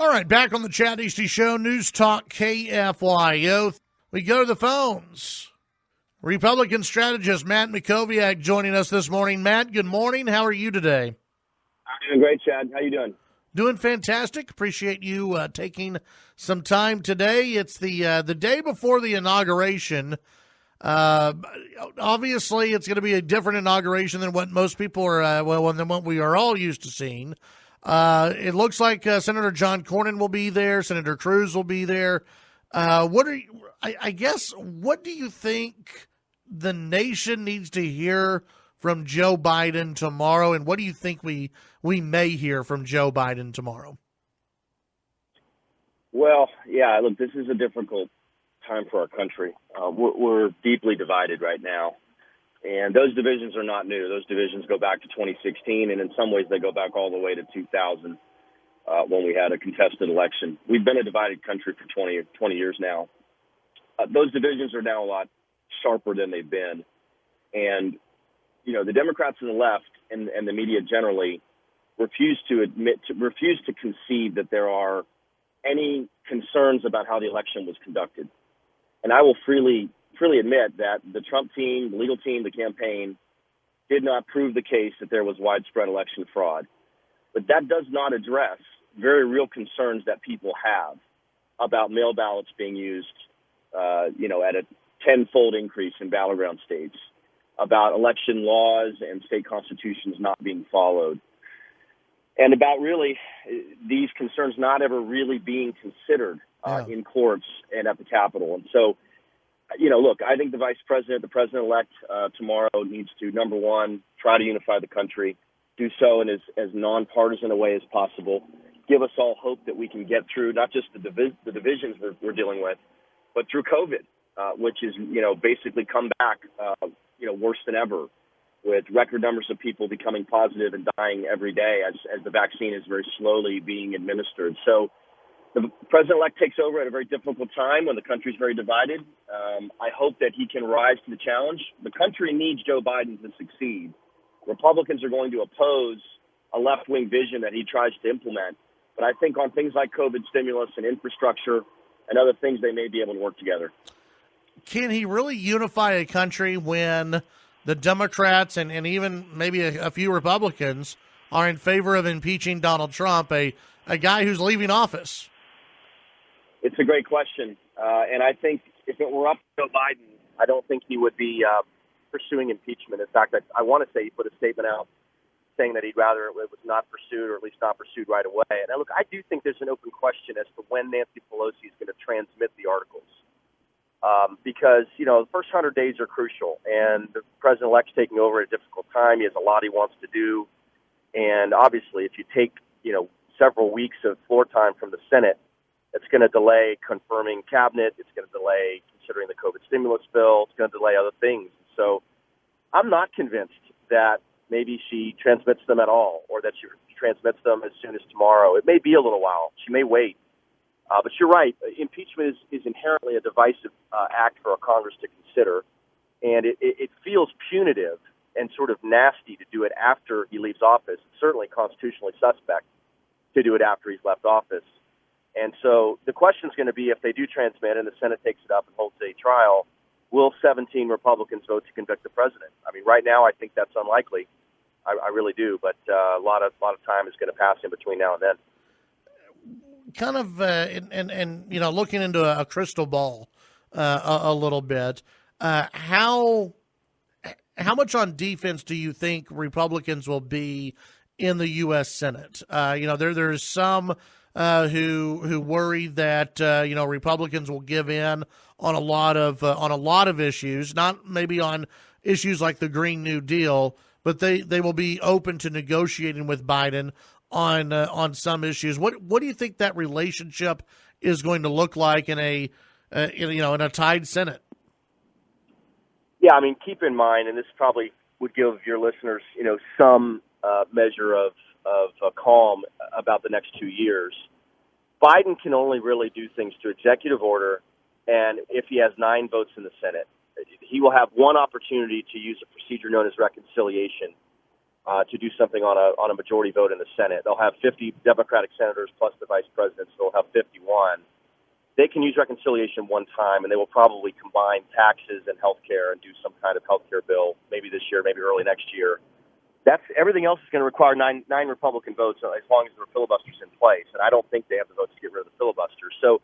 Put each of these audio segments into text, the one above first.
All right, back on the Chad Hasty Show, News Talk KFYO. We go to the phones. Republican strategist Matt Mackowiak joining us this morning. Matt, good morning. How are you today? I'm doing great, Chad. How you doing? Doing fantastic. Appreciate you taking some time today. It's the day before the inauguration. Obviously, it's going to be a different inauguration than what most people are, than what we are all used to seeing. It looks like Senator John Cornyn will be there. Senator Cruz will be there. What do you think the nation needs to hear from Joe Biden tomorrow, and what do you think we may hear from Joe Biden tomorrow? Well, yeah, look, this is a difficult time for our country. We're deeply divided right now, and those divisions are not new. Those divisions go back to 2016, and in some ways they go back all the way to 2000 when we had a contested election. We've been a divided country for 20 years now. Those divisions are now a lot sharper than they've been, and the Democrats and the left and the media generally refuse to concede that there are any concerns about how the election was conducted. And I will freely admit that the Trump team, the legal team, the campaign did not prove the case that there was widespread election fraud. But that does not address very real concerns that people have about mail ballots being used, at a tenfold increase in battleground states, about election laws and state constitutions not being followed, and about really these concerns not ever really being considered in courts and at the Capitol. And so, look, I think the vice president, the president-elect tomorrow needs to, number one, try to unify the country, do so in as nonpartisan a way as possible, give us all hope that we can get through not just the divisions we're dealing with, but through COVID, which is, basically come back, worse than ever, with record numbers of people becoming positive and dying every day as the vaccine is very slowly being administered. So the president-elect takes over at a very difficult time when the country is very divided. I hope that he can rise to the challenge. The country needs Joe Biden to succeed. Republicans are going to oppose a left-wing vision that he tries to implement. But I think on things like COVID stimulus and infrastructure and other things, they may be able to work together. Can he really unify a country when the Democrats and even maybe a few Republicans are in favor of impeaching Donald Trump, a guy who's leaving office? It's a great question. And I think if it were up to Joe Biden, I don't think he would be pursuing impeachment. In fact, I want to say he put a statement out saying that he'd rather it was not pursued, or at least not pursued right away. And look, I do think there's an open question as to when Nancy Pelosi is going to transmit the articles. Because, the first 100 days are crucial, and the president-elect's taking over at a difficult time. He has a lot he wants to do. And obviously, if you take, several weeks of floor time from the Senate, it's going to delay confirming cabinet. It's going to delay considering the COVID stimulus bill. It's going to delay other things. So I'm not convinced that maybe she transmits them at all, or that she transmits them as soon as tomorrow. It may be a little while. She may wait. But you're right. Impeachment is inherently a divisive act for a Congress to consider, and it feels punitive and sort of nasty to do it after he leaves office. It's certainly constitutionally suspect to do it after he's left office. And so the question is going to be, if they do transmit and the Senate takes it up and holds a trial, will 17 Republicans vote to convict the president? I mean, right now I think that's unlikely. I really do, but a lot of time is going to pass in between now and then. Kind of, looking into a crystal ball a little bit, how much on defense do you think Republicans will be in the U.S. Senate? There's some who worry that Republicans will give in on a lot of issues, not maybe on issues like the Green New Deal, but they will be open to negotiating with Biden on some issues. What do you think that relationship is going to look like in a tied Senate? Yeah, I mean, keep in mind, and this probably would give your listeners, some measure of calm about the next 2 years. Biden can only really do things through executive order, and if he has 9 votes in the Senate, he will have one opportunity to use a procedure known as reconciliation. to do something on a majority vote in the Senate. They'll have 50 Democratic senators plus the vice president, so they'll have 51. They can use reconciliation one time, and they will probably combine taxes and health care and do some kind of health care bill, maybe this year, maybe early next year. Everything else is going to require nine Republican votes as long as the filibuster's in place, and I don't think they have the votes to get rid of the filibuster. So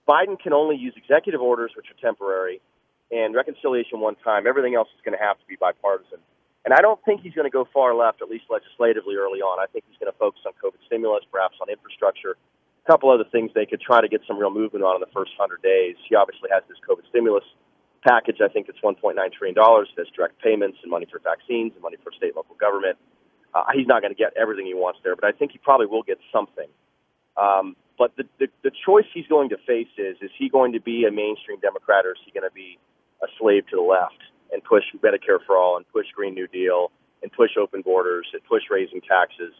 Biden can only use executive orders, which are temporary, and reconciliation one time. Everything else is going to have to be bipartisan. And I don't think he's going to go far left, at least legislatively early on. I think he's going to focus on COVID stimulus, perhaps on infrastructure, a couple other things they could try to get some real movement on in the first 100 days. He obviously has this COVID stimulus package. I think it's $1.9 trillion. There's direct payments and money for vaccines and money for state and local government. He's not going to get everything he wants there, but I think he probably will get something. But the choice he's going to face is he going to be a mainstream Democrat, or is he going to be a slave to the left and push Medicare for all and push Green New Deal and push open borders and push raising taxes,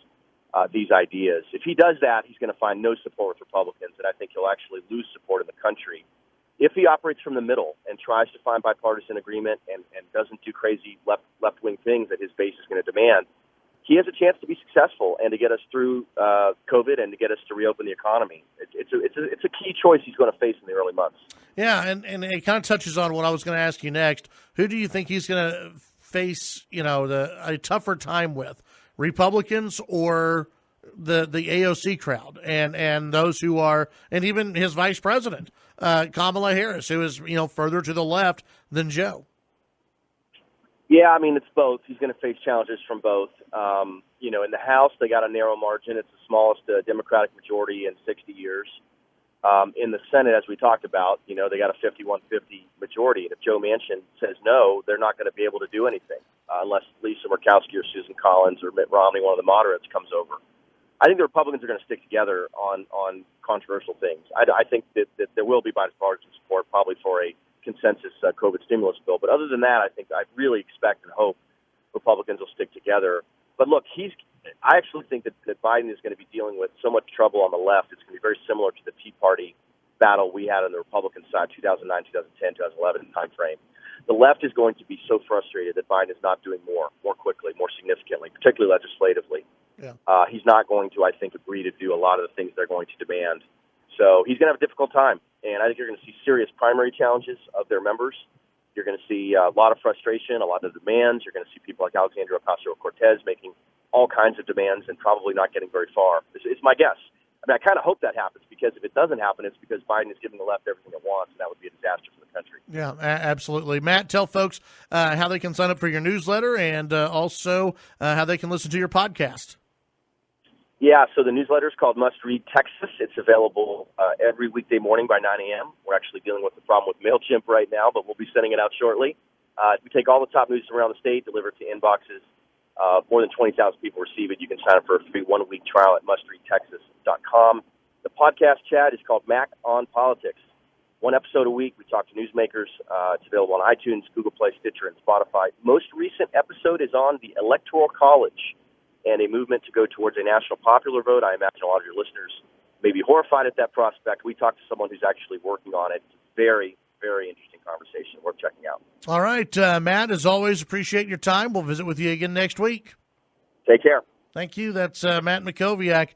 these ideas? If he does that, he's going to find no support with Republicans, and I think he'll actually lose support in the country. If he operates from the middle and tries to find bipartisan agreement and doesn't do crazy left-wing things that his base is going to demand, he has a chance to be successful and to get us through COVID and to get us to reopen the economy. It's a key choice he's going to face in the early months. Yeah, and it kind of touches on what I was going to ask you next. Who do you think he's going to face, a tougher time with, Republicans or the AOC crowd and those who are, and even his vice president, Kamala Harris, who is, further to the left than Joe? Yeah, I mean, it's both. He's going to face challenges from both. In the House, they got a narrow margin. It's the smallest Democratic majority in 60 years. In the Senate, as we talked about, they got a 51-50 majority. And if Joe Manchin says no, they're not going to be able to do anything unless Lisa Murkowski or Susan Collins or Mitt Romney, one of the moderates, comes over. I think the Republicans are going to stick together on controversial things. I think that there will be bipartisan support probably for a consensus COVID stimulus bill. But other than that, I really expect and hope Republicans will stick together. But look, I actually think that Biden is going to be dealing with so much trouble on the left. It's going to be very similar to the Tea Party battle we had on the Republican side, 2009, 2010, 2011 timeframe. The left is going to be so frustrated that Biden is not doing more quickly, more significantly, particularly legislatively. Yeah. He's not going to, I think, agree to do a lot of the things they're going to demand. So he's going to have a difficult time. And I think you're going to see serious primary challenges of their members. You're going to see a lot of frustration, a lot of demands. You're going to see people like Alexandria Ocasio-Cortez making all kinds of demands and probably not getting very far. It's my guess. I kind of hope that happens, because if it doesn't happen, it's because Biden is giving the left everything it wants, and that would be a disaster for the country. Yeah, absolutely. Matt, tell folks how they can sign up for your newsletter and also how they can listen to your podcast. Yeah, so the newsletter is called Must Read Texas. It's available every weekday morning by 9 a.m. We're actually dealing with the problem with MailChimp right now, but we'll be sending it out shortly. We take all the top news from around the state, deliver it to inboxes. More than 20,000 people receive it. You can sign up for a free one-week trial at mustreadtexas.com. The podcast, Chad, is called Mac on Politics. One episode a week. We talk to newsmakers. It's available on iTunes, Google Play, Stitcher, and Spotify. Most recent episode is on the Electoral College and a movement to go towards a national popular vote. I imagine a lot of your listeners may be horrified at that prospect. We talked to someone who's actually working on it. It's a very, very interesting conversation worth checking out. All right, Matt, as always, appreciate your time. We'll visit with you again next week. Take care. Thank you. That's Matt Mackowiak.